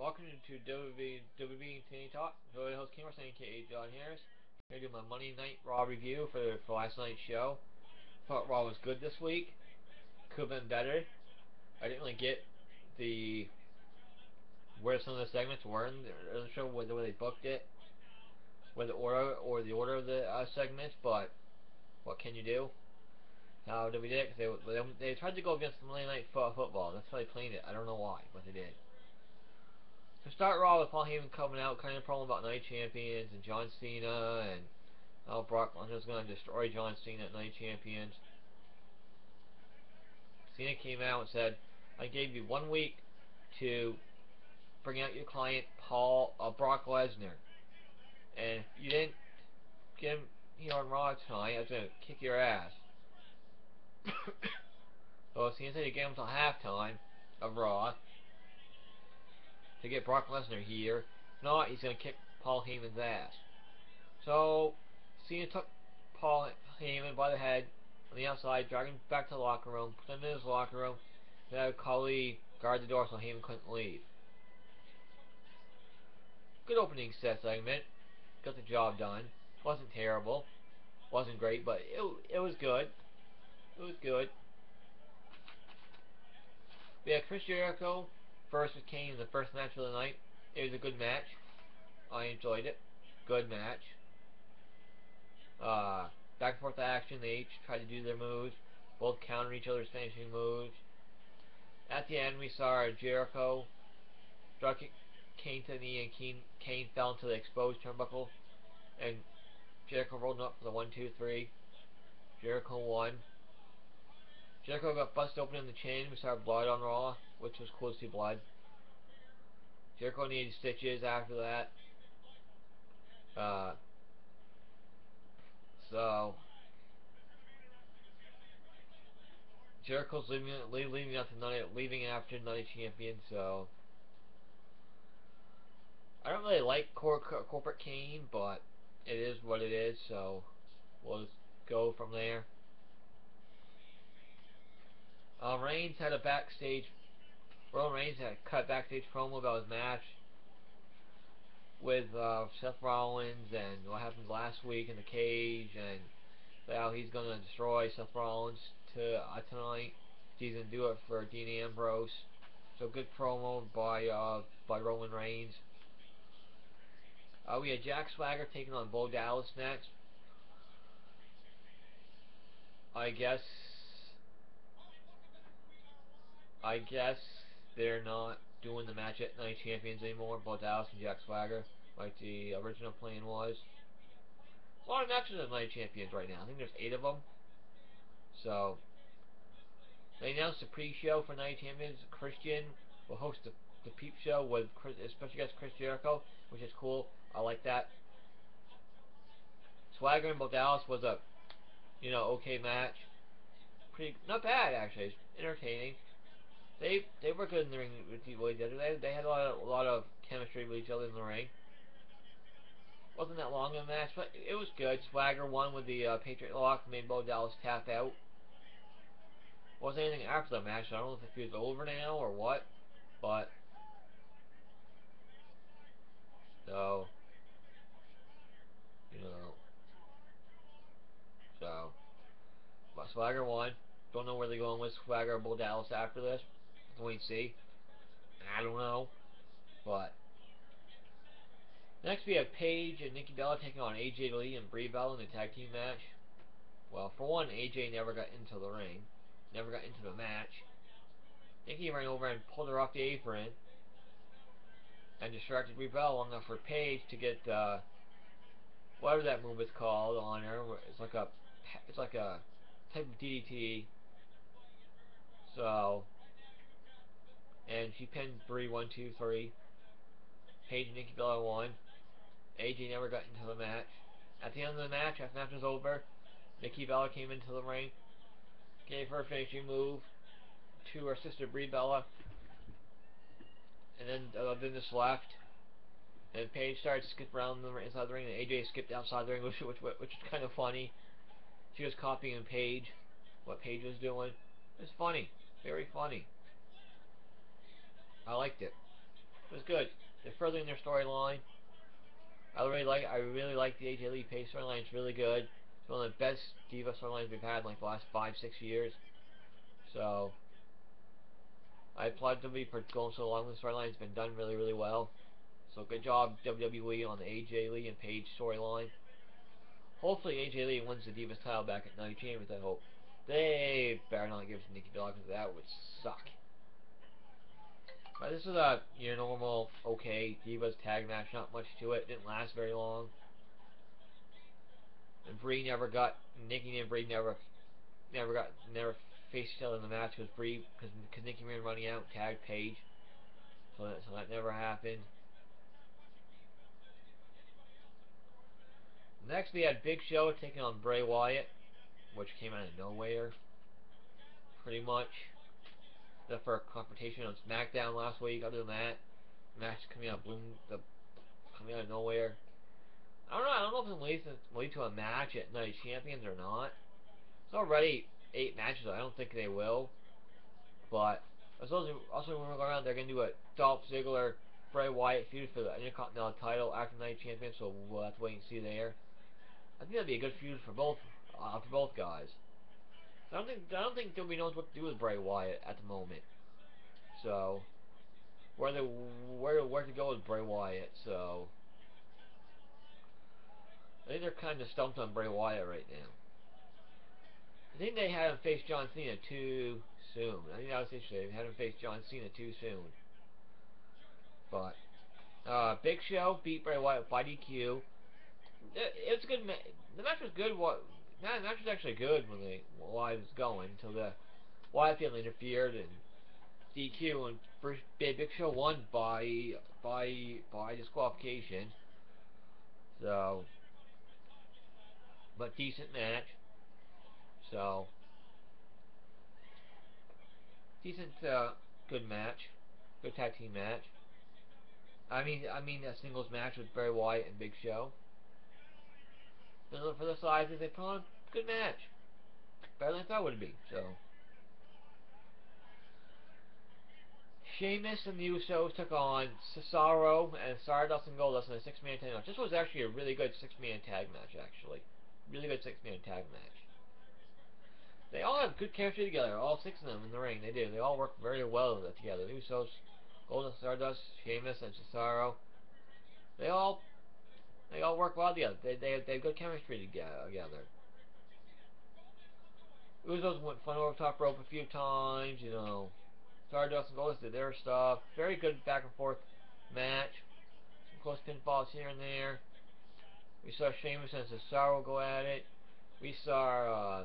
Welcome to WWE TNA Talk. So the host King Wrestling, aka John Harris. Here to do my Monday Night Raw review for last night's show. Thought Raw was good this week. Could have been better. I didn't really get the where some of the segments were in the show, where they booked it, where the order of the segments. But what can you do? How did we did it? Because they tried to go against the Monday Night Football. That's how they planned it. I don't know why, but they did. To start Raw with Paul Heyman coming out, kind of problem about Night Champions and John Cena and how Brock Lesnar's going to destroy John Cena at Night Champions. Cena came out and said, "I gave you 1 week to bring out your client, Brock Lesnar, and if you didn't get him here on Raw tonight, I was going to kick your ass." So Cena said he gave him until halftime of Raw to get Brock Lesnar here. If not, he's going to kick Paul Heyman's ass. So Cena took Paul Heyman by the head on the outside, dragged him back to the locker room, put him in his locker room, and had Khali guard the door so Heyman couldn't leave. Good opening segment. Got the job done. Wasn't terrible. Wasn't great, but it was good. It was good. We had Chris Jericho versus Kane in the first match of the night. It was a good match. I enjoyed it. Good match. Back and forth action. They each tried to do their moves. Both countered each other's finishing moves. At the end, we saw Jericho struck Kane to the knee, and Kane fell into the exposed turnbuckle. And Jericho rolled him up for the 1-2-3. Jericho won. Jericho got busted open in the chin. We saw blood on Raw, which was cool to see blood. Jericho needed stitches after that. So Jericho's leaving after Night Champion. So I don't really like Corporate Kane, but it is what it is. So we'll just go from there. Reigns had a backstage. Roman Reigns had a cut backstage promo about his match with Seth Rollins and what happened last week in the cage, and how he's gonna destroy Seth Rollins tonight. He's gonna do it for Dean Ambrose. So good promo by Roman Reigns. We had Jack Swagger taking on Bo Dallas next. I guess they're not doing the match at Night Champions anymore, Bo Dallas and Jack Swagger, like the original plan was. A lot of matches at Night Champions right now. I think there's 8 of them. So they announced the pre-show for Night Champions. Christian will host the peep show with special guest Chris Jericho, which is cool. I like that. Swagger and Bo Dallas was a okay match. Not bad actually. It's entertaining. They were good in the ring with each other. They had a lot of chemistry with each other in the ring. Wasn't that long a match, but it was good. Swagger won with the Patriot Lock, made Bo Dallas tap out. Wasn't anything after the match. I don't know if it was over now or what, but so so but Swagger won. Don't know where they're going with Swagger or Bo Dallas after this. Let's wait and see. I don't know, but next we have Paige and Nikki Bella taking on AJ Lee and Brie Bella in a tag team match. Well, for one, AJ never got into the ring, never got into the match. Nikki ran over and pulled her off the apron and distracted Brie Bella long enough for Paige to get whatever that move is called on her. It's like a type of DDT. So, and she pinned Brie 1-2-3. Paige and Nikki Bella won. AJ never got into the match. At the end of the match, after the match was over, Nikki Bella came into the ring, gave her a finishing move to her sister Brie Bella, and then just left. And Paige started to skip around inside the ring, and AJ skipped outside the ring, which is kind of funny. She was copying Paige, what Paige was doing. It was funny, very funny. I liked it. It was good. They're furthering their storyline. I really like the AJ Lee Paige storyline. It's really good. It's one of the best Diva storylines we've had in like the last 5-6 years. So I applaud WWE for going so long. The storyline has been done really, really well. So good job WWE on the AJ Lee and Paige storyline. Hopefully AJ Lee wins the Divas title back at Night Champions. I hope. They better not give it to Nikki Bella because that would suck. But this is a your normal okay Divas tag match. Not much to it. Didn't last very long. And Nikki and Brie never faced each other in the match because Nikki ran running out and tagged Paige. So that never happened. Next we had Big Show taking on Bray Wyatt, which came out of nowhere, pretty much. Except for a confrontation on SmackDown last week. Other than that, the match coming out of nowhere. I don't know if it's going to lead to a match at Night Champions or not. It's already 8 matches. I don't think they will. But also when we go around, they're going to do a Dolph Ziggler Bray Wyatt feud for the Intercontinental title after Night Champions. So we'll have to wait and see there. I think that'd be a good feud for both guys. I don't think WWE knows what to do with Bray Wyatt at the moment. So where to go with Bray Wyatt. So I think they're kind of stumped on Bray Wyatt right now. I think they had him face John Cena too soon. I think that was interesting. They had him face John Cena too soon. But Big Show beat Bray Wyatt by DQ. It was a good match. The match was good. The match was actually good while I was going until the Wyatt family interfered and DQ and Big Show won by disqualification. So, but decent match. So, decent, good match, good tag team match. I mean a singles match with Bray Wyatt and Big Show. For the sizes they put on, good match, better than I thought it would be. So, Sheamus and the Usos took on Cesaro and Stardust and Goldust in a 6-man tag match. This was actually a really good 6-man tag match, actually. Really good 6-man tag match. They all have good chemistry together, all 6 of them in the ring. They do. They all work very well together. The Usos, Goldust, Stardust, Sheamus, and Cesaro. They all work well together. They have good chemistry together. Usos went fun over the top rope a few times, you know. Stardust and Goldust did their stuff. Very good back and forth match. Some close pinfalls here and there. We saw Sheamus and Cesaro go at it. We saw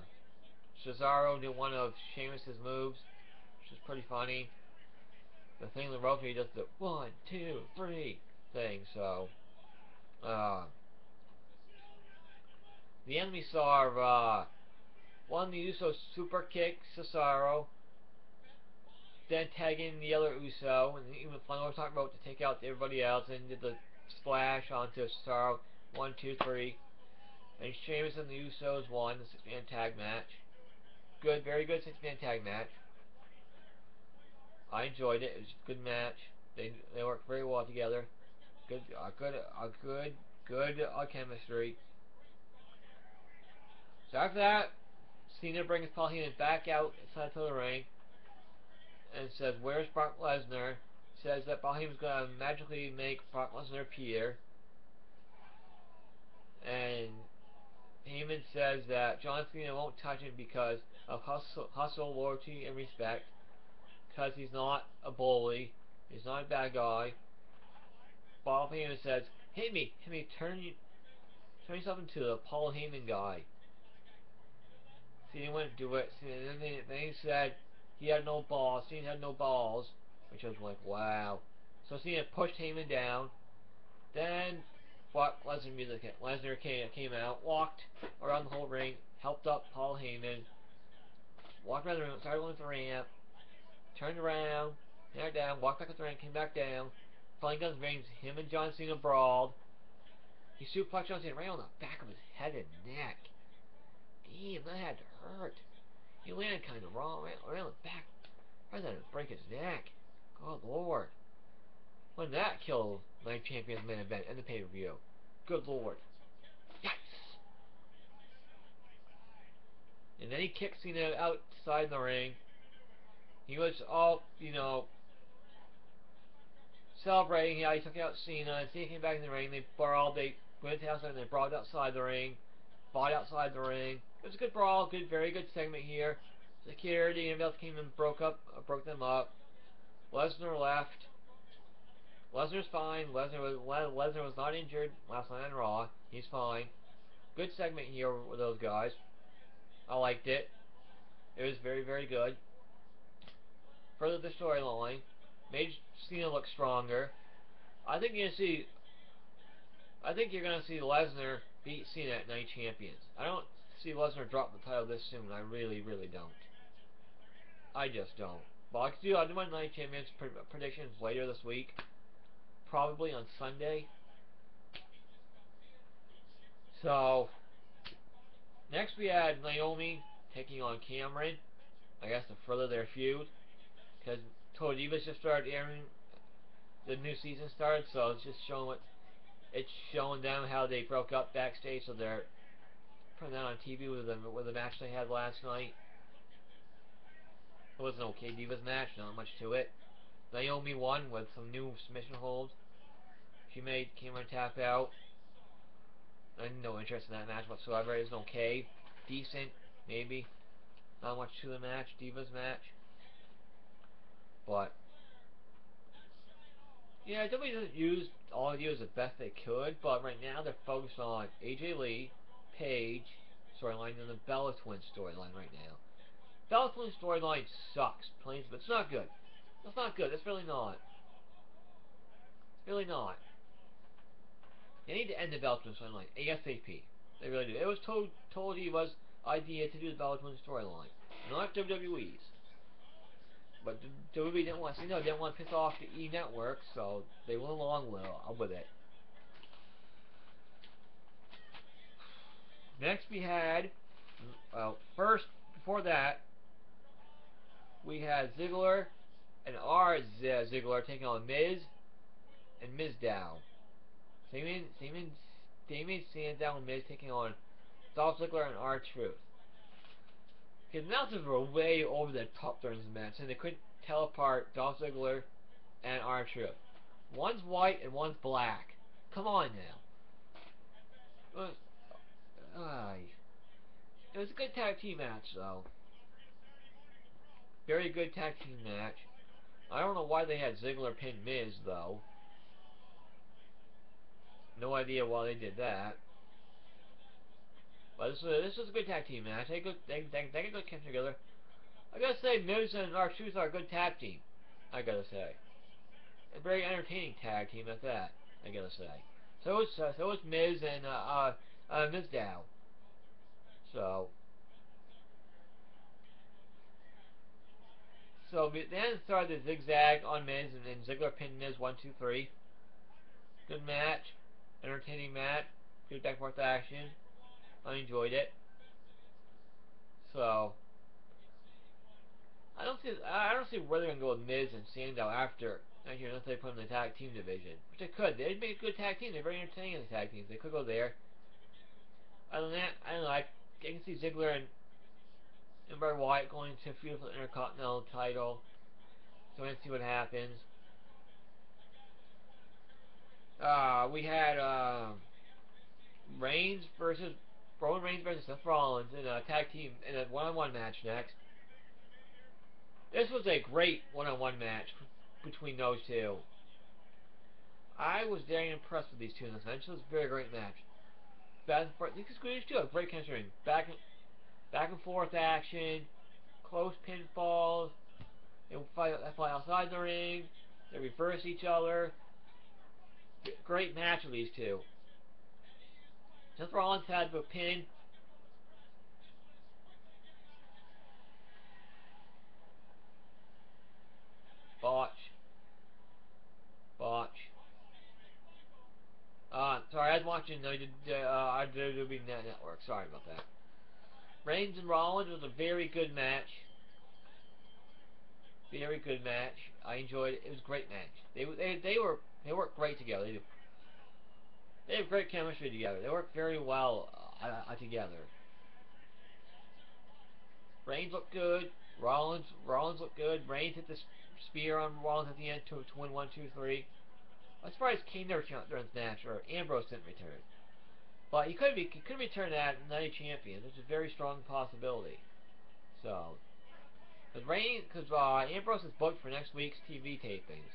Cesaro do one of Sheamus's moves, which is pretty funny. The thing in the rope, he does the 1, 2, 3 thing. So, the enemy saw one of the Usos super kick Cesaro, then tag in the other Uso, and he went flying over top rope to take out everybody else, and did the splash onto Cesaro. 1, 2, 3. And Sheamus and the Usos won the 6-man tag match. Good, very good 6-man tag match. I enjoyed it. It was a good match. They worked very well together. Good chemistry. So after that, Cena brings Paul Heyman back outside to the ring and says, "Where's Brock Lesnar?" Says that Paul Heyman's gonna magically make Brock Lesnar appear, and Heyman says that John Cena won't touch him because of hustle, loyalty, and respect. Because he's not a bully, he's not a bad guy. Paul Heyman says, hit me, turn yourself into the Paul Heyman guy." Cena wouldn't do it. Then he said he had no balls. Cena had no balls, which I was like, wow. So Cena pushed Heyman down. Then Lesnar music hit. Lesnar came out, walked around the whole ring, helped up Paul Heyman, walked around the ring, started going to the ramp, turned around, came down, walked back up the ring, came back down. Finally got his rings. Him and John Cena brawled. He suplexed John Cena right on the back of his head and neck. Damn, that had to hurt. He landed kind of wrong, right on the back. Probably had to break his neck. God Lord. when that killed Night Champions main event and the pay-per-view. Good lord. Yikes. And then he kicked Cena outside the ring. He was all, celebrating how he took out Cena, and Cena came back in the ring. They went outside and they brawled outside the ring, fought outside the ring. It was a good brawl, very good segment here. Security and else came and broke them up. Lesnar left. Lesnar's fine. Lesnar was not injured last night on Raw. He's fine. Good segment here with those guys. I liked it. It was very, very good. Further the storyline, made Cena look stronger. I think you're gonna see Lesnar beat Cena at Night Champions. I don't see Lesnar drop the title this soon. I really, really don't. I just don't. But I'll do my Night Champions predictions later this week. Probably on Sunday. So, next we had Naomi taking on Cameron. I guess to further their feud. Because Total Divas just started airing. The new season started, so it's just showing them how they broke up backstage, so they're putting that on TV with the match they had last night. It was an okay Divas match, not much to it. Naomi won with some new submission holds. She made Cameron tap out. I had no interest in that match whatsoever. It was okay, decent, maybe. Not much to the match, Divas match. But yeah, WWE doesn't use all of you as the best they could, but right now they're focused on AJ Lee, Paige storyline, and the Bella Twins storyline right now. Bella Twins storyline sucks, plain, but it's not good. It's not good. It's really not. It's really not. They need to end the Bella Twins storyline ASAP. They really do. It was Total Divas' idea to do the Bella Twins storyline, not WWE's. But WWE didn't want to piss off the E Network, so they went along with it. Next we had, first, before that, we had Ziggler and our Ziggler taking on Miz and Mizdow. Damien Sandow and Miz taking on Dolph Ziggler and R-Truth. Because the announcers were way over the top during this match, and they couldn't tell apart Dolph Ziggler and R-Truth. One's white and one's black. Come on now. It was a good tag team match, though. Very good tag team match. I don't know why they had Ziggler pin Miz, though. No idea why they did that. But this was a good tag team match. They got good chemistry together. I gotta say, Miz and R-Truth are a good tag team. I gotta say. A very entertaining tag team at that. I gotta say. So is Miz and Mizdow. So then started the zigzag on Miz, and then Ziggler pinned Miz 1, 2, 3. Good match, entertaining match, good back and forth action. I enjoyed it. So I don't see where they're gonna go with Miz and Sandow after. Unless they put them in the tag team division, which they could. They'd make a good tag team. They're very entertaining in the tag teams. They could go there. Other than that, I don't know. I can see Ziggler and Bray Wyatt going to feud for the Intercontinental title. So let's see what happens. We had Roman Reigns versus Seth Rollins in a tag team in a one-on-one match next. This was a great one-on-one match between those two. I was very impressed with these two in this match. It was a very great match. Back and forth. These two have great chemistry. Back and forth action, close pinfalls. They fly outside the ring. They reverse each other. Great match with these two. Seth Rollins had the pin. Botch. Sorry, I was watching the WWE Network. Sorry about that. Reigns and Rollins was a very good match. Very good match. I enjoyed it. It was a great match. They worked great together. They have great chemistry together. They work very well together. Reigns looked good. Rollins looked good. Reigns hit the spear on Rollins at the end to win 1, 2, 3. I'm surprised Kane never turned during this match, or Ambrose didn't return. But he could return at Night Champion. It's a very strong possibility. So, because Ambrose is booked for next week's TV tapings.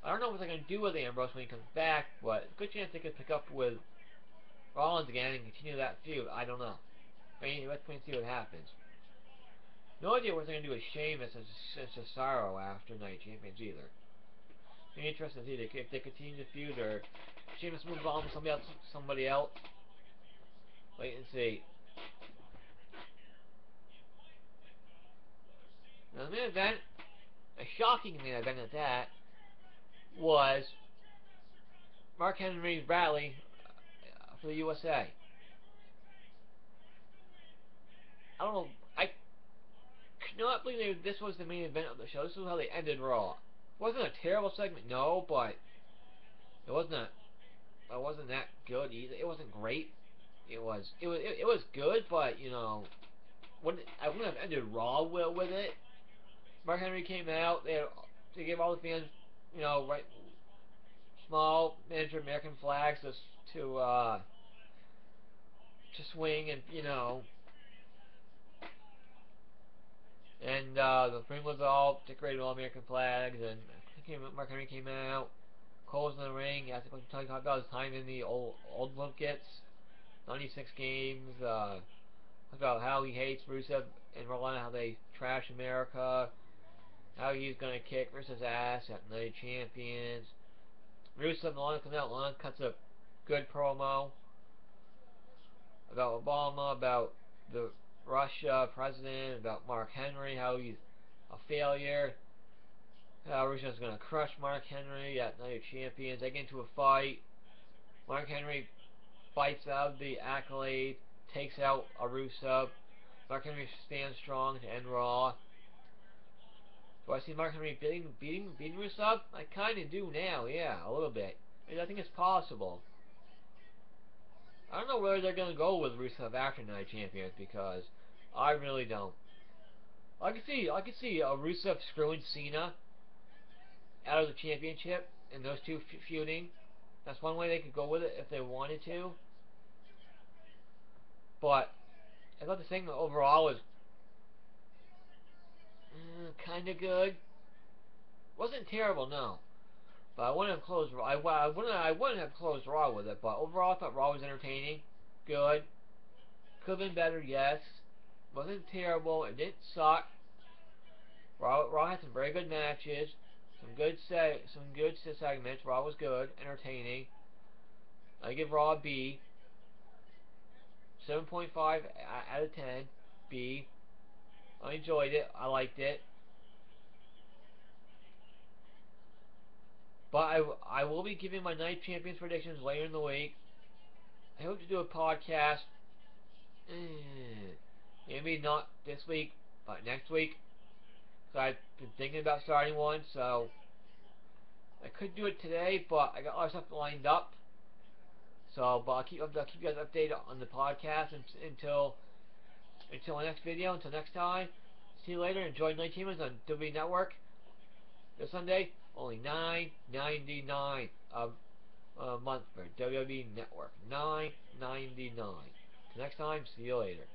I don't know what they're going to do with Ambrose when he comes back, but good chance they could pick up with Rollins again and continue that feud. I don't know. But anyway, let's wait and see what happens. No idea what they're going to do with Sheamus and Cesaro after Night Champions either. Be interesting to see if they continue the feud or Sheamus moves on with somebody else. Wait and see. Now the main event, a shocking main event at that, was Mark Henry's rally for the USA. I don't know. I cannot believe this was the main event of the show. This was how they ended Raw. It wasn't a terrible segment, no, but it wasn't that good either. It wasn't great. It was good, but I wouldn't have ended Raw with it. Mark Henry came out. They gave all the fans, right, small miniature American flags to swing, and the ring was all decorated with all American flags. And Mark Henry came out, Cole's in the ring. Asked him to talk about his time in the old Olympics, 96 games. About how he hates Rusev and Rollins, how they trash America, how he's gonna kick Rusev's ass at Night Champions. Rusev and Rollins come out. Rollins cuts a good promo about Obama, about the Russia president, about Mark Henry, how he's a failure, how Rusev's gonna crush Mark Henry at Night of Champions. They get into a fight. Mark Henry bites out the accolade, takes out a Rusev. Mark Henry stands strong to end Raw. Do I see Mark Henry beating Rusev? I kind of do now, yeah, a little bit. I think it's possible. I don't know where they're going to go with Rusev after Night Champions, because I really don't. I could see Rusev screwing Cena out of the championship and those two feuding. That's one way they could go with it if they wanted to. But I thought the thing overall was kind of good. Wasn't terrible, no. But I wouldn't have closed. I wouldn't have closed Raw with it. But overall, I thought Raw was entertaining, good. Could have been better, yes. Wasn't terrible. It didn't suck. Raw had some very good matches, some good segments. Raw was good, entertaining. I give Raw a B. 7.5 out of 10. B. I enjoyed it. I liked it. But I will be giving my Night Champions predictions later in the week. I hope to do a podcast. Maybe not this week, but next week. So I've been thinking about starting one, so I could do it today, but I got a lot of stuff lined up. So, but I'll keep you guys updated on the podcast until my next video. Until next time, see you later. Enjoy Night Champions on WWE Network this Sunday. Only $9.99 a month for WWE Network. $9.99. Till next time, see you later.